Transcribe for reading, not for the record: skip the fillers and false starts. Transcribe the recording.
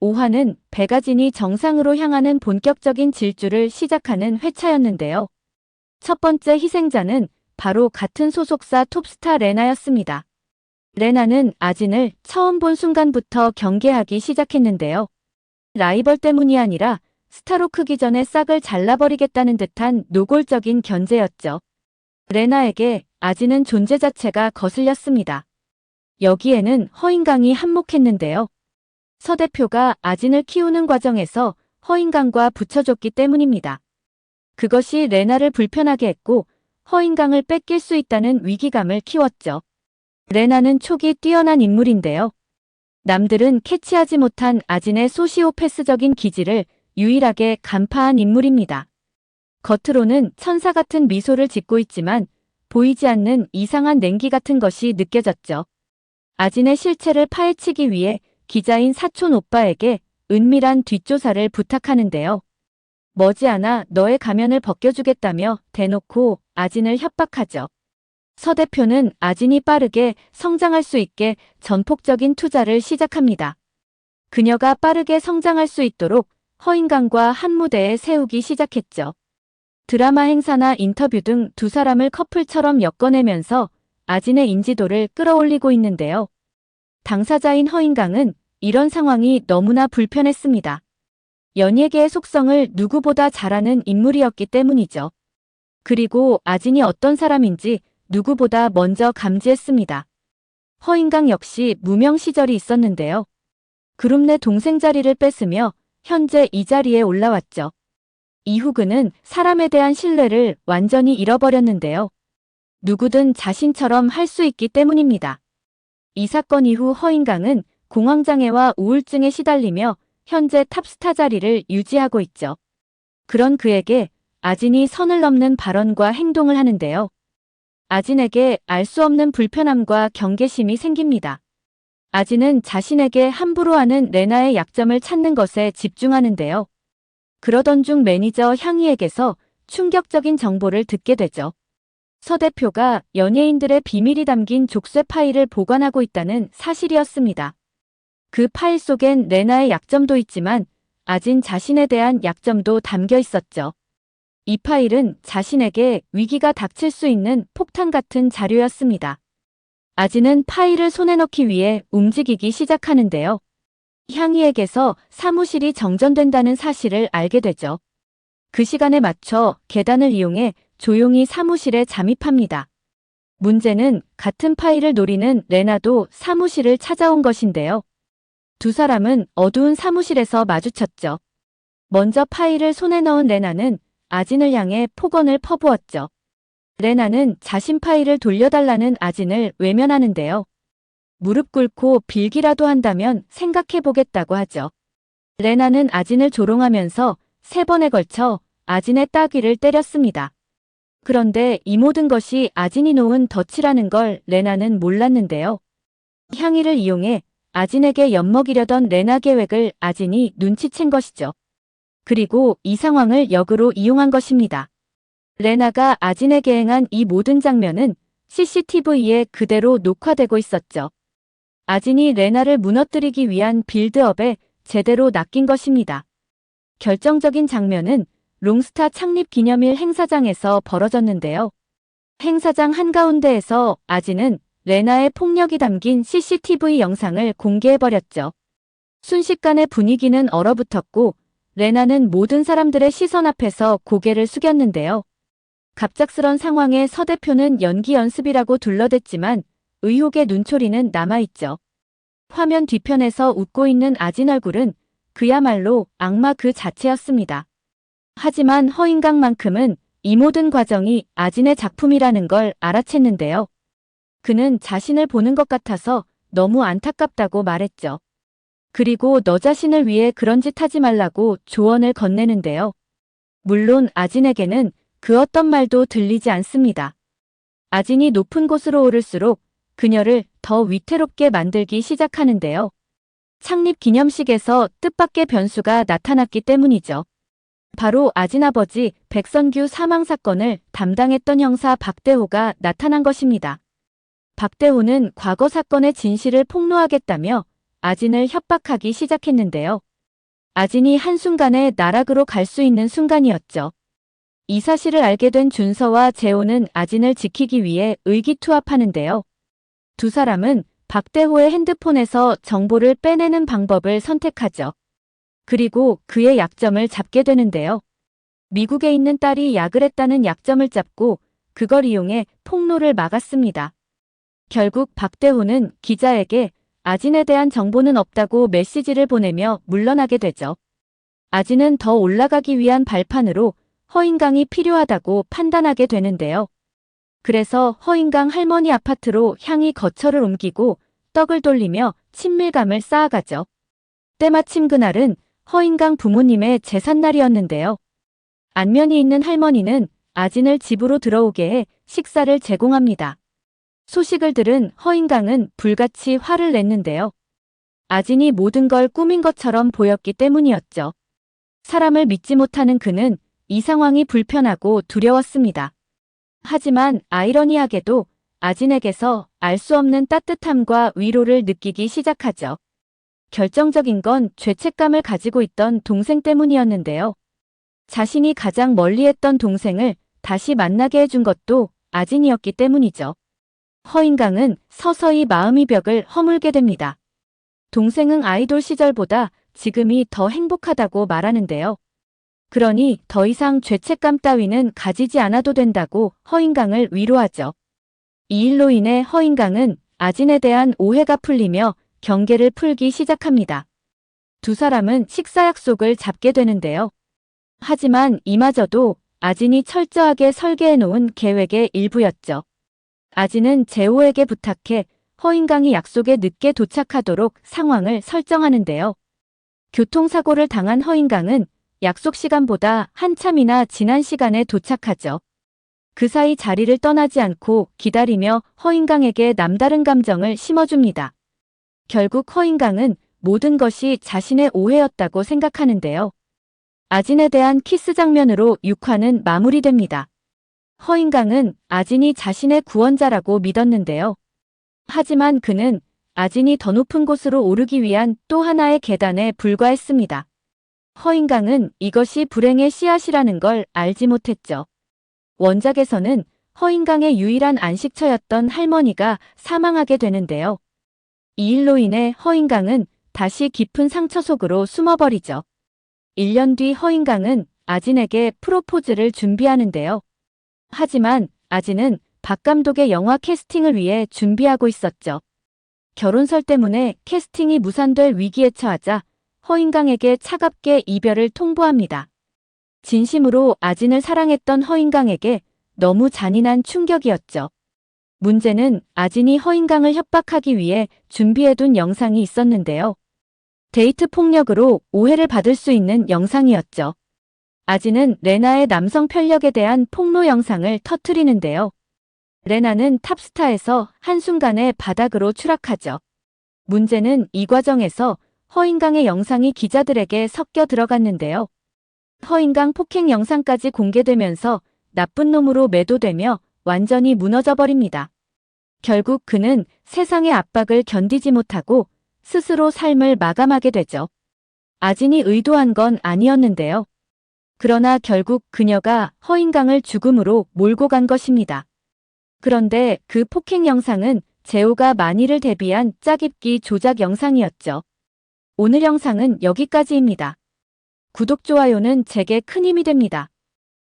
5화는 백아진이 정상으로 향하는 본격적인 질주를 시작하는 회차였는데요. 첫 번째 희생자는 바로 같은 소속사 톱스타 레나였습니다. 레나는 아진을 처음 본 순간부터 경계하기 시작했는데요. 라이벌 때문이 아니라 스타로 크기 전에 싹을 잘라버리겠다는 듯한 노골적인 견제였죠. 레나에게 아진은 존재 자체가 거슬렸습니다. 여기에는 허인강이 한몫했는데요. 서 대표가 아진을 키우는 과정에서 허인강과 붙여줬기 때문입니다. 그것이 레나를 불편하게 했고 허인강을 뺏길 수 있다는 위기감을 키웠죠. 레나는 촉이 뛰어난 인물인데요. 남들은 캐치하지 못한 아진의 소시오패스적인 기질을 유일하게 간파한 인물입니다. 겉으로는 천사 같은 미소를 짓고 있지만 보이지 않는 이상한 냉기 같은 것이 느껴졌죠. 아진의 실체를 파헤치기 위해 기자인 사촌 오빠에게 은밀한 뒷조사를 부탁하는데요. 머지않아 너의 가면을 벗겨주겠다며 대놓고 아진을 협박하죠. 서 대표는 아진이 빠르게 성장할 수 있게 전폭적인 투자를 시작합니다. 그녀가 빠르게 성장할 수 있도록 허인강과 한 무대에 세우기 시작했죠. 드라마 행사나 인터뷰 등 두 사람을 커플처럼 엮어내면서 아진의 인지도를 끌어올리고 있는데요. 당사자인 허인강은 이런 상황이 너무나 불편했습니다. 연예계의 속성을 누구보다 잘 아는 인물이었기 때문이죠. 그리고 아진이 어떤 사람인지 누구보다 먼저 감지했습니다. 허인강 역시 무명 시절이 있었는데요. 그룹 내 동생 자리를 뺏으며 현재 이 자리에 올라왔죠. 이후 그는 사람에 대한 신뢰를 완전히 잃어버렸는데요. 누구든 자신처럼 할 수 있기 때문입니다. 이 사건 이후 허인강은 공황장애와 우울증에 시달리며 현재 탑스타 자리를 유지하고 있죠. 그런 그에게 아진이 선을 넘는 발언과 행동을 하는데요. 아진에게 알 수 없는 불편함과 경계심이 생깁니다. 아진은 자신에게 함부로 하는 레나의 약점을 찾는 것에 집중하는데요. 그러던 중 매니저 향이에게서 충격적인 정보를 듣게 되죠. 서 대표가 연예인들의 비밀이 담긴 족쇄 파일을 보관하고 있다는 사실이었습니다. 그 파일 속엔 레나의 약점도 있지만 아진 자신에 대한 약점도 담겨 있었죠. 이 파일은 자신에게 위기가 닥칠 수 있는 폭탄 같은 자료였습니다. 아진은 파일을 손에 넣기 위해 움직이기 시작하는데요. 향이에게서 사무실이 정전된다는 사실을 알게 되죠. 그 시간에 맞춰 계단을 이용해 조용히 사무실에 잠입합니다. 문제는 같은 파일을 노리는 레나도 사무실을 찾아온 것인데요. 두 사람은 어두운 사무실에서 마주쳤죠. 먼저 파일을 손에 넣은 레나는 아진을 향해 폭언을 퍼부었죠. 레나는 자신 파일을 돌려달라는 아진을 외면하는데요. 무릎 꿇고 빌기라도 한다면 생각해보겠다고 하죠. 레나는 아진을 조롱하면서 3번에 걸쳐 아진의 따귀를 때렸습니다. 그런데 이 모든 것이 아진이 놓은 덫이라는 걸 레나는 몰랐는데요. 향이를 이용해 아진에게 엿먹이려던 레나 계획을 아진이 눈치챈 것이죠. 그리고 이 상황을 역으로 이용한 것입니다. 레나가 아진에게 행한 이 모든 장면은 CCTV에 그대로 녹화되고 있었죠. 아진이 레나를 무너뜨리기 위한 빌드업에 제대로 낚인 것입니다. 결정적인 장면은 롱스타 창립 기념일 행사장에서 벌어졌는데요. 행사장 한가운데에서 아진은 레나의 폭력이 담긴 CCTV 영상을 공개해버렸죠. 순식간에 분위기는 얼어붙었고 레나는 모든 사람들의 시선 앞에서 고개를 숙였는데요. 갑작스런 상황에 서 대표는 연기 연습이라고 둘러댔지만 의혹의 눈초리는 남아있죠. 화면 뒤편에서 웃고 있는 아진 얼굴은 그야말로 악마 그 자체였습니다. 하지만 허인강만큼은 이 모든 과정이 아진의 작품이라는 걸 알아챘는데요. 그는 자신을 보는 것 같아서 너무 안타깝다고 말했죠. 그리고 너 자신을 위해 그런 짓 하지 말라고 조언을 건네는데요. 물론 아진에게는 그 어떤 말도 들리지 않습니다. 아진이 높은 곳으로 오를수록 그녀를 더 위태롭게 만들기 시작하는데요. 창립 기념식에서 뜻밖의 변수가 나타났기 때문이죠. 바로 아진 아버지 백선규 사망 사건을 담당했던 형사 박대호가 나타난 것입니다. 박대호는 과거 사건의 진실을 폭로하겠다며 아진을 협박하기 시작했는데요. 아진이 한순간에 나락으로 갈 수 있는 순간이었죠. 이 사실을 알게 된 준서와 재호는 아진을 지키기 위해 의기투합하는데요. 두 사람은 박대호의 핸드폰에서 정보를 빼내는 방법을 선택하죠. 그리고 그의 약점을 잡게 되는데요. 미국에 있는 딸이 약을 했다는 약점을 잡고 그걸 이용해 폭로를 막았습니다. 결국 박대호는 기자에게 아진에 대한 정보는 없다고 메시지를 보내며 물러나게 되죠. 아진은 더 올라가기 위한 발판으로 허인강이 필요하다고 판단하게 되는데요. 그래서 허인강 할머니 아파트로 향이 거처를 옮기고 떡을 돌리며 친밀감을 쌓아가죠. 때마침 그날은 허인강 부모님의 제삿날이었는데요. 안면이 있는 할머니는 아진을 집으로 들어오게 해 식사를 제공합니다. 소식을 들은 허인강은 불같이 화를 냈는데요. 아진이 모든 걸 꾸민 것처럼 보였기 때문이었죠. 사람을 믿지 못하는 그는 이 상황이 불편하고 두려웠습니다. 하지만 아이러니하게도 아진에게서 알 수 없는 따뜻함과 위로를 느끼기 시작하죠. 결정적인 건 죄책감을 가지고 있던 동생 때문이었는데요. 자신이 가장 멀리했던 동생을 다시 만나게 해준 것도 아진이었기 때문이죠. 허인강은 서서히 마음의 벽을 허물게 됩니다. 동생은 아이돌 시절보다 지금이 더 행복하다고 말하는데요. 그러니 더 이상 죄책감 따위는 가지지 않아도 된다고 허인강을 위로하죠. 이 일로 인해 허인강은 아진에 대한 오해가 풀리며 경계를 풀기 시작합니다. 두 사람은 식사 약속을 잡게 되는데요. 하지만 이마저도 아진이 철저하게 설계해 놓은 계획의 일부였죠. 아진은 재호에게 부탁해 허인강이 약속에 늦게 도착하도록 상황을 설정하는데요. 교통사고를 당한 허인강은 약속 시간보다 한참이나 지난 시간에 도착하죠. 그 사이 자리를 떠나지 않고 기다리며 허인강에게 남다른 감정을 심어줍니다. 결국 허인강은 모든 것이 자신의 오해였다고 생각하는데요. 아진에 대한 키스 장면으로 6화는 마무리됩니다. 허인강은 아진이 자신의 구원자라고 믿었는데요. 하지만 그는 아진이 더 높은 곳으로 오르기 위한 또 하나의 계단에 불과했습니다. 허인강은 이것이 불행의 씨앗이라는 걸 알지 못했죠. 원작에서는 허인강의 유일한 안식처였던 할머니가 사망하게 되는데요. 이 일로 인해 허인강은 다시 깊은 상처 속으로 숨어버리죠. 1년 뒤 허인강은 아진에게 프로포즈를 준비하는데요. 하지만 아진은 박 감독의 영화 캐스팅을 위해 준비하고 있었죠. 결혼설 때문에 캐스팅이 무산될 위기에 처하자 허인강에게 차갑게 이별을 통보합니다. 진심으로 아진을 사랑했던 허인강에게 너무 잔인한 충격이었죠. 문제는 아진이 허인강을 협박하기 위해 준비해둔 영상이 있었는데요. 데이트 폭력으로 오해를 받을 수 있는 영상이었죠. 아진은 레나의 남성 편력에 대한 폭로 영상을 터뜨리는데요. 레나는 탑스타에서 한순간에 바닥으로 추락하죠. 문제는 이 과정에서 허인강의 영상이 기자들에게 섞여 들어갔는데요. 허인강 폭행 영상까지 공개되면서 나쁜 놈으로 매도되며 완전히 무너져버립니다. 결국 그는 세상의 압박을 견디지 못하고 스스로 삶을 마감하게 되죠. 아진이 의도한 건 아니었는데요. 그러나 결국 그녀가 허인강을 죽음으로 몰고 간 것입니다. 그런데 그 폭행 영상은 재호가 만일을 대비한 짜깁기 조작 영상이었죠. 오늘 영상은 여기까지입니다. 구독, 좋아요는 제게 큰 힘이 됩니다.